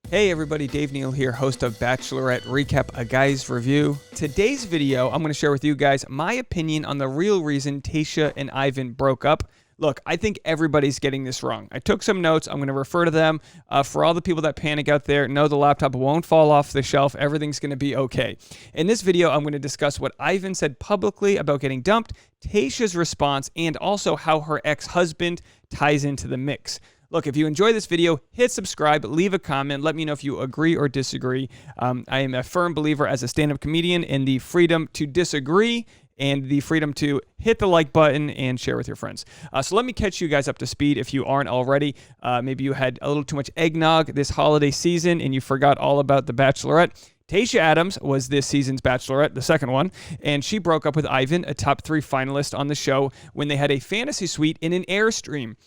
Hey everybody, Dave Neal here, host of Bachelorette Recap, a guy's review. Today's video, I'm going to share with you guys my opinion on the real reason Tayshia and Ivan broke up. Look, I think everybody's getting this wrong. I took some notes. I'm going to refer to them. For all the people that panic out there, no, the laptop won't fall off the shelf. Everything's going to be okay. In this video, I'm going to discuss what Ivan said publicly about getting dumped, Tayshia's response, and also how her ex-husband ties into the mix. Look, if you enjoy this video, hit subscribe, leave a comment, let me know if you agree or disagree. I am a firm believer as a stand-up comedian in the freedom to disagree and the freedom to hit the like button and share with your friends. So let me catch you guys up to speed if you aren't already. Maybe you had a little too much eggnog this holiday season and you forgot all about the Bachelorette. Tayshia Adams was this season's Bachelorette, the second one, and she broke up with Ivan, a top 3 finalist on the show, when they had a fantasy suite in an Airstream.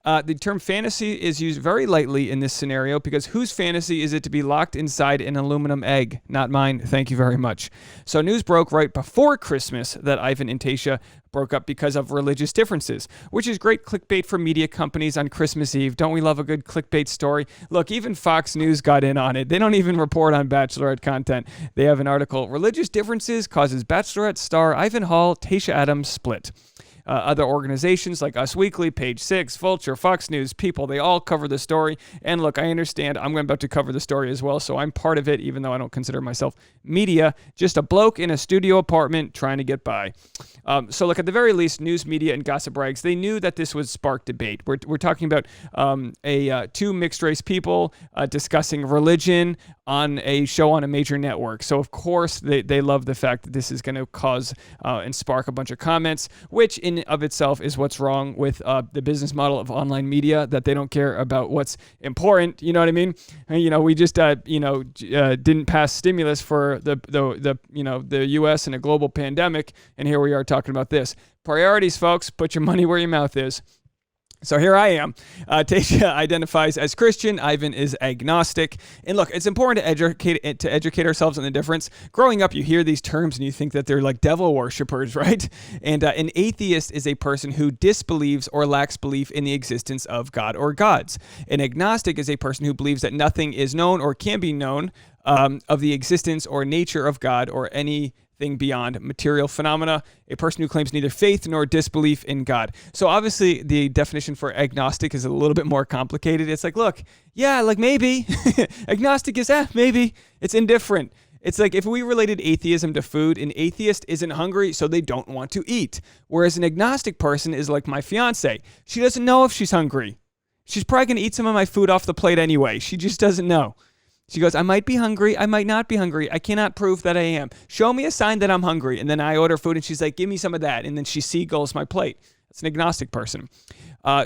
The term fantasy is used very lightly in this scenario because whose fantasy is it to be locked inside an aluminum egg? Not mine, thank you very much. So news broke right before Christmas that Ivan and Tayshia broke up because of religious differences, which is great clickbait for media companies on Christmas Eve. Don't we love a good clickbait story? Look, even Fox News got in on it. They don't even report on Bachelorette content. They have an article, Religious Differences Causes Bachelorette Star Ivan Hall, Tayshia Adams Split. Other organizations like Us Weekly, Page 6, Vulture, Fox News, People, they all cover the story. And look, I understand I'm about to cover the story as well, so I'm part of it, even though I don't consider myself media, just a bloke in a studio apartment trying to get by. So look, at the very least, news media and gossip rags, they knew that this would spark debate. We're talking about two mixed-race people discussing religion on a show on a major network. So, of course, they love the fact that this is going to cause and spark a bunch of comments, which in of itself is what's wrong with the business model of online media, that they don't care about what's important. You know what I mean? We just, didn't pass stimulus for the U.S. in a global pandemic, and here we are talking about this. Priorities, folks. Put your money where your mouth is. So here I am. Tayshia identifies as Christian. Ivan is agnostic. And look, it's important to educate ourselves on the difference. Growing up, you hear these terms and you think that they're like devil worshippers, right? And an atheist is a person who disbelieves or lacks belief in the existence of God or gods. An agnostic is a person who believes that nothing is known or can be known of the existence or nature of God or anything beyond material phenomena, a person who claims neither faith nor disbelief in God. So obviously the definition for agnostic is a little bit more complicated. It's like, look, yeah, like maybe. Agnostic is, maybe. It's indifferent. It's like if we related atheism to food, an atheist isn't hungry, so they don't want to eat. Whereas an agnostic person is like my fiance. She doesn't know if she's hungry. She's probably going to eat some of my food off the plate anyway. She just doesn't know. She goes, I might be hungry. I might not be hungry. I cannot prove that I am. Show me a sign that I'm hungry. And then I order food and she's like, give me some of that. And then she seagulls my plate. That's an agnostic person.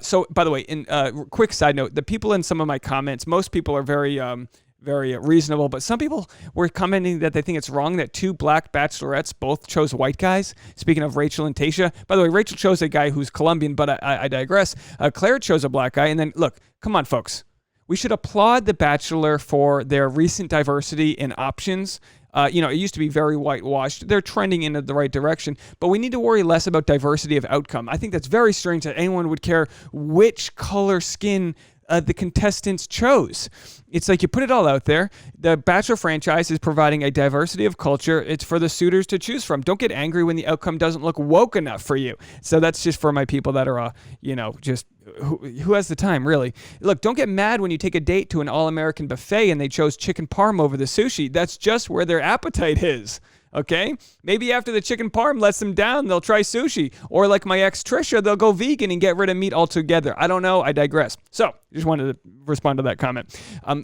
So, by the way, quick side note, the people in some of my comments, most people are very reasonable, but some people were commenting that they think it's wrong that 2 black bachelorettes both chose white guys. Speaking of Rachel and Tayshia, by the way, Rachel chose a guy who's Colombian, but I digress. Claire chose a black guy. And then, look, come on, folks. We should applaud The Bachelor for their recent diversity in options. It used to be very whitewashed. They're trending in the right direction, but we need to worry less about diversity of outcome. I think that's very strange that anyone would care which color skin the contestants chose. It's like you put it all out there. The Bachelor franchise is providing a diversity of culture. It's for the suitors to choose from. Don't get angry when the outcome doesn't look woke enough for you. So that's just for my people that are, just who has the time, really. Look, don't get mad when you take a date to an all-American buffet and they chose chicken parm over the sushi. That's just where their appetite is. Okay? Maybe after the chicken parm lets them down, they'll try sushi. Or like my ex Trisha, they'll go vegan and get rid of meat altogether. I don't know. I digress. So, just wanted to respond to that comment.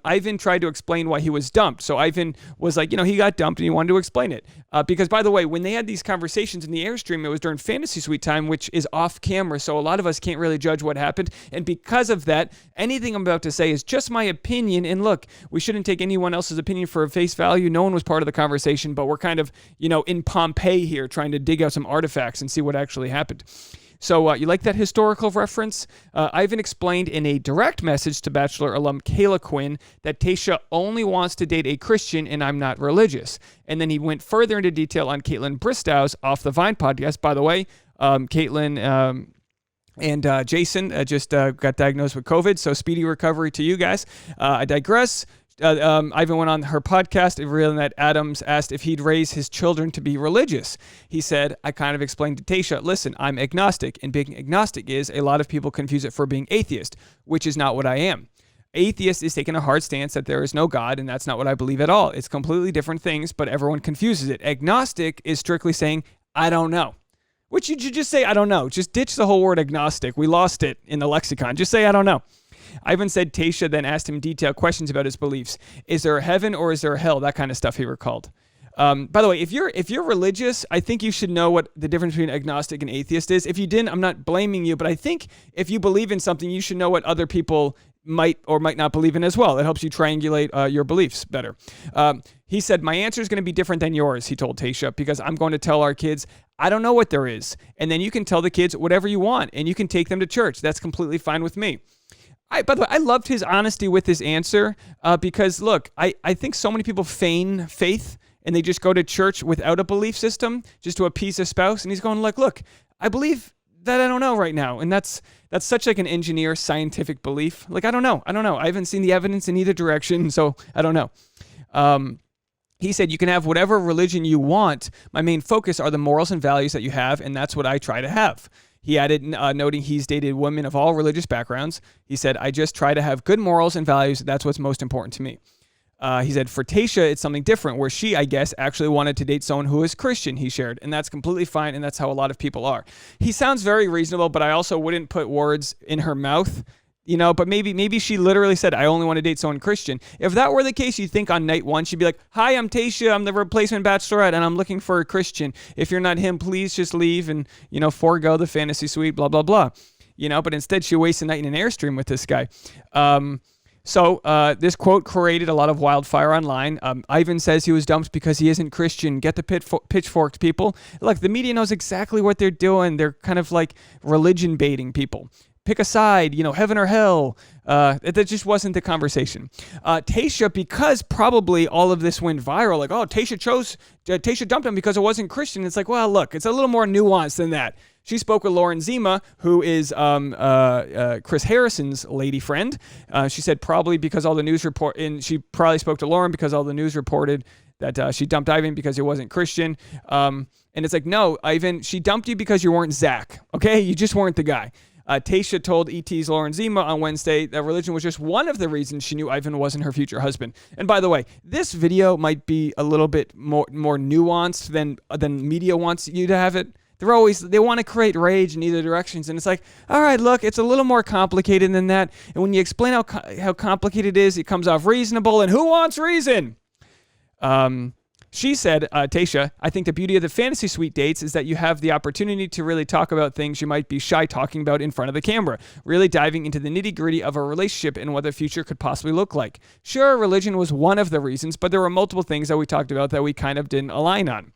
Ivan tried to explain why he was dumped. So Ivan was like, he got dumped and he wanted to explain it. Because, by the way, when they had these conversations in the Airstream, it was during Fantasy Suite time, which is off camera. So a lot of us can't really judge what happened. And because of that, anything I'm about to say is just my opinion. And look, we shouldn't take anyone else's opinion for face value. No one was part of the conversation, but we're kind of, in Pompeii here trying to dig out some artifacts and see what actually happened. So you like that historical reference? Ivan explained in a direct message to Bachelor alum Kayla Quinn that Tayshia only wants to date a Christian and I'm not religious. And then he went further into detail on Kaitlyn Bristowe's Off the Vine podcast. By the way, Kaitlyn and Jason just got diagnosed with COVID, so speedy recovery to you guys. I digress. Ivan went on her podcast, revealing that Adams asked if he'd raise his children to be religious. He said, I kind of explained to Tayshia, listen, I'm agnostic, and being agnostic is a lot of people confuse it for being atheist, which is not what I am. Atheist is taking a hard stance that there is no God, and that's not what I believe at all. It's completely different things, but everyone confuses it. Agnostic is strictly saying, I don't know. Which you should just say, I don't know. Just ditch the whole word agnostic. We lost it in the lexicon. Just say, I don't know. Ivan said Tayshia then asked him detailed questions about his beliefs. Is there a heaven or is there a hell? That kind of stuff he recalled. By the way, if you're religious, I think you should know what the difference between agnostic and atheist is. If you didn't, I'm not blaming you, but I think if you believe in something, you should know what other people might or might not believe in as well. It helps you triangulate your beliefs better. He said, my answer is going to be different than yours, he told Tayshia, because I'm going to tell our kids, I don't know what there is. And then you can tell the kids whatever you want, and you can take them to church. That's completely fine with me. By the way, I loved his honesty with his answer because, look, I think so many people feign faith and they just go to church without a belief system just to appease a spouse. And he's going like, look, I believe that I don't know right now. And that's such like an engineer scientific belief. Like, I don't know. I haven't seen the evidence in either direction, so I don't know. He said, you can have whatever religion you want. My main focus are the morals and values that you have, and that's what I try to have. He added, noting he's dated women of all religious backgrounds. He said, I just try to have good morals and values. That's what's most important to me. He said, for Tayshia, it's something different, where she, I guess, actually wanted to date someone who is Christian, he shared. And that's completely fine, and that's how a lot of people are. He sounds very reasonable, but I also wouldn't put words in her mouth. But maybe she literally said, I only want to date someone Christian. If that were the case, you'd think on night one, she'd be like, hi, I'm Tayshia. I'm the replacement Bachelorette, and I'm looking for a Christian. If you're not him, please just leave and, forego the fantasy suite, blah, blah, blah. But instead she wastes a night in an Airstream with this guy. So this quote created a lot of wildfire online. Ivan says he was dumped because he isn't Christian. Get the pitchforks, people. Look, the media knows exactly what they're doing. They're kind of like religion baiting people. Pick a side, heaven or hell. That just wasn't the conversation. Tayshia, because probably all of this went viral, like, oh, Tayshia dumped him because it wasn't Christian. It's like, well, look, it's a little more nuanced than that. She spoke with Lauren Zima, who is Chris Harrison's lady friend. She said probably because all the news and she probably spoke to Lauren because all the news reported that she dumped Ivan because he wasn't Christian. And it's like, no, Ivan, she dumped you because you weren't Zach, okay? You just weren't the guy. Tayshia told ET's Lauren Zima on Wednesday that religion was just one of the reasons she knew Ivan wasn't her future husband. And by the way, this video might be a little bit more nuanced than media wants you to have it. They want to create rage in either directions. And it's like, all right, look, it's a little more complicated than that. And when you explain how complicated it is, it comes off reasonable. And who wants reason? She said, Tayshia, I think the beauty of the fantasy suite dates is that you have the opportunity to really talk about things you might be shy talking about in front of the camera, really diving into the nitty-gritty of a relationship and what the future could possibly look like. Sure, religion was one of the reasons, but there were multiple things that we talked about that we kind of didn't align on.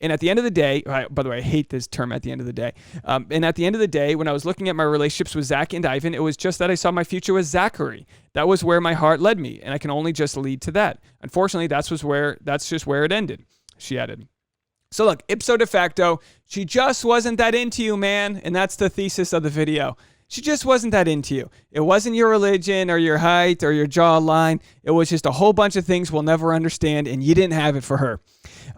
And at the end of the day, by the way, I hate this term, at the end of the day. And at the end of the day, when I was looking at my relationships with Zach and Ivan, it was just that I saw my future with Zachary. That was where my heart led me, and I can only just lead to that. Unfortunately, that's just where it ended, she added. So look, ipso de facto, she just wasn't that into you, man. And that's the thesis of the video. She just wasn't that into you. It wasn't your religion or your height or your jawline. It was just a whole bunch of things we'll never understand, and you didn't have it for her.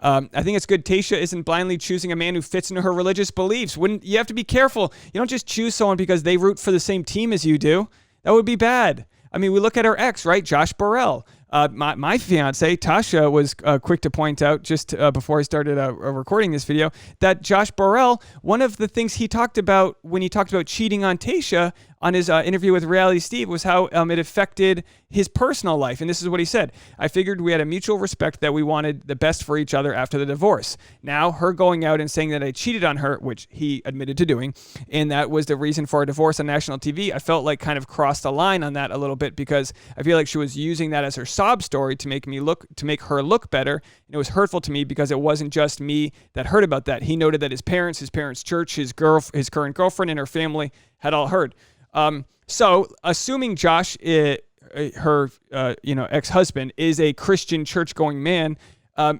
I think it's good Tayshia isn't blindly choosing a man who fits into her religious beliefs. You have to be careful. You don't just choose someone because they root for the same team as you do. That would be bad. I mean, we look at her ex, right? Josh Burrell. My fiance, Tasha, was quick to point out just before I started recording this video that Josh Burrell, one of the things he talked about when he talked about cheating on Tayshia on his interview with Reality Steve was how it affected his personal life. And this is what he said. I figured we had a mutual respect that we wanted the best for each other after the divorce. Now, her going out and saying that I cheated on her, which he admitted to doing, and that was the reason for our divorce on national TV, I felt like kind of crossed the line on that a little bit because I feel like she was using that as her sob story to make her look better. And it was hurtful to me because it wasn't just me that heard about that. He noted that his parents' church, his current girlfriend, and her family had all heard. So assuming Josh, her ex-husband, is a Christian church-going man,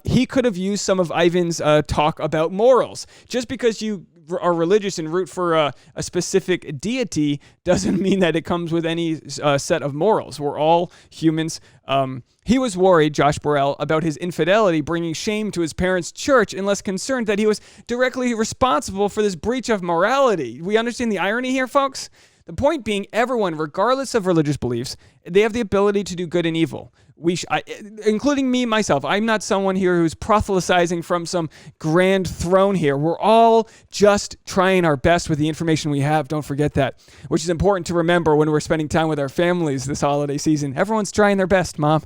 he could have used some of Ivan's talk about morals. Just because you are religious and root for a specific deity doesn't mean that it comes with any set of morals. We're all humans. He was worried, Josh Burrell, about his infidelity bringing shame to his parents' church and less concerned that he was directly responsible for this breach of morality. We understand the irony here, folks? The point being, everyone, regardless of religious beliefs, they have the ability to do good and evil. Including me, myself. I'm not someone here who's proselytizing from some grand throne here. We're all just trying our best with the information we have. Don't forget that, which is important to remember when we're spending time with our families this holiday season. Everyone's trying their best, Mom.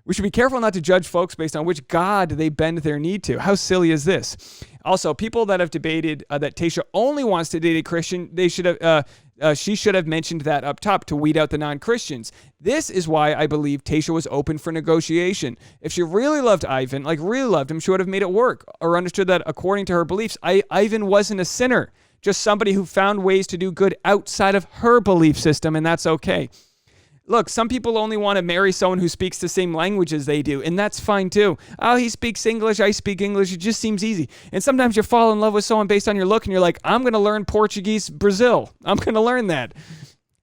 We should be careful not to judge folks based on which God they bend their knee to. How silly is this? Also, people that have debated that Tayshia only wants to date a Christian, she should have mentioned that up top to weed out the non-Christians. This is why I believe Tayshia was open for negotiation. If she really loved Ivan, really loved him, she would have made it work, or understood that according to her beliefs, Ivan wasn't a sinner, just somebody who found ways to do good outside of her belief system, and that's okay. Look, some people only want to marry someone who speaks the same language as they do, and that's fine too. Oh, he speaks English, I speak English, it just seems easy. And sometimes you fall in love with someone based on your look, and you're like, I'm going to learn Portuguese, Brazil. I'm going to learn that.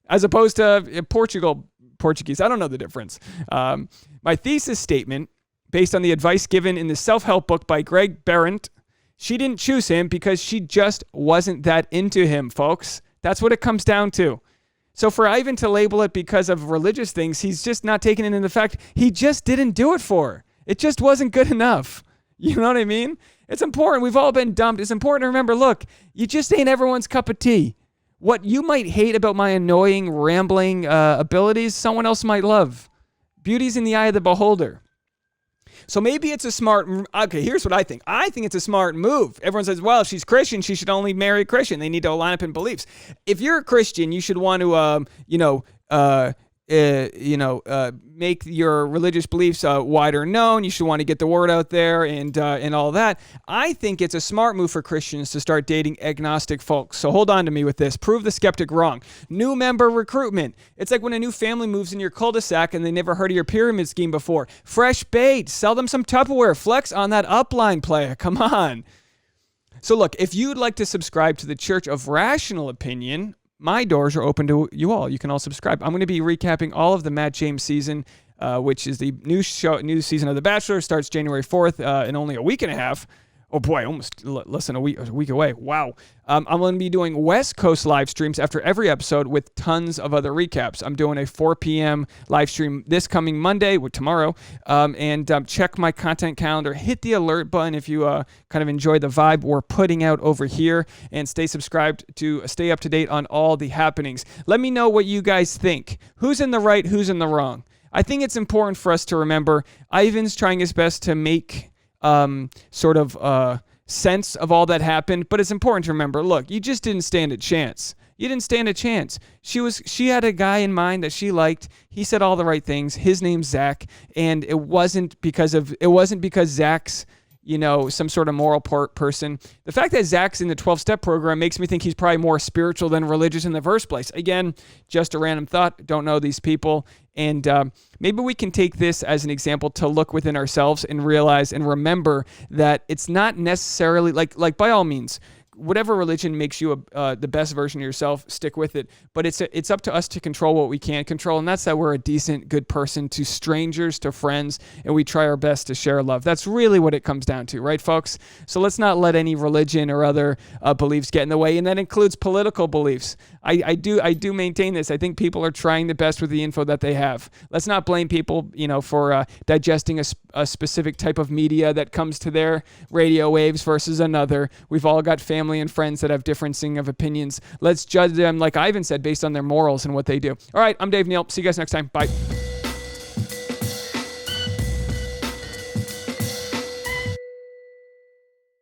As opposed to Portuguese. I don't know the difference. My thesis statement, based on the advice given in the self-help book by Greg Behrendt, she didn't choose him because she just wasn't that into him, folks. That's what it comes down to. So for Ivan to label it because of religious things, he's just not taking into the fact he just didn't do it for her. It just wasn't good enough. You know what I mean? It's important. We've all been dumped. It's important to remember, look, you just ain't everyone's cup of tea. What you might hate about my annoying, rambling abilities, someone else might love. Beauty's in the eye of the beholder. So maybe it's a smart... Okay, here's what I think. I think it's a smart move. Everyone says, well, if she's Christian, she should only marry a Christian. They need to line up in beliefs. If you're a Christian, you should want to, make your religious beliefs wider known. You should want to get the word out there and all that. I think it's a smart move for Christians to start dating agnostic folks. So hold on to me with this. Prove the skeptic wrong. New member recruitment. It's like when a new family moves in your cul-de-sac and they never heard of your pyramid scheme before. Fresh bait. Sell them some Tupperware. Flex on that upline player. Come on. So look, if you'd like to subscribe to the Church of Rational Opinion, my doors are open to you all. You can all subscribe. I'm going to be recapping all of the Matt James season, which is the new season of The Bachelor. Starts January 4th in only a week and a half. Oh boy, almost less than a week away. Wow. I'm going to be doing West Coast live streams after every episode with tons of other recaps. I'm doing a 4 p.m. live stream this coming Monday, tomorrow, and check my content calendar. Hit the alert button if you kind of enjoy the vibe we're putting out over here, and stay subscribed to stay up to date on all the happenings. Let me know what you guys think. Who's in the right? Who's in the wrong? I think it's important for us to remember Ivan's trying his best to make sense of all that happened, but it's important to remember, look, you just didn't stand a chance. You didn't stand a chance. She had a guy in mind that she liked. He said all the right things. His name's Zach, and it wasn't because Zach's, some sort of moral person. The fact that Zach's in the 12-step program makes me think he's probably more spiritual than religious in the first place. Again, just a random thought. Don't know these people. And maybe we can take this as an example to look within ourselves and realize and remember that it's not necessarily like by all means, whatever religion makes you the best version of yourself, stick with it. But it's up to us to control what we can't control, and that's that we're a decent, good person to strangers, to friends, and we try our best to share love. That's really what it comes down to, right, folks? So let's not let any religion or other beliefs get in the way, and that includes political beliefs. I do maintain this. I think people are trying the best with the info that they have. Let's not blame people, for digesting a specific type of media that comes to their radio waves versus another. We've all got family and friends that have differencing of opinions. Let's judge them, like Ivan said, based on their morals and what they do. All right, I'm Dave Neal. See you guys next time. Bye.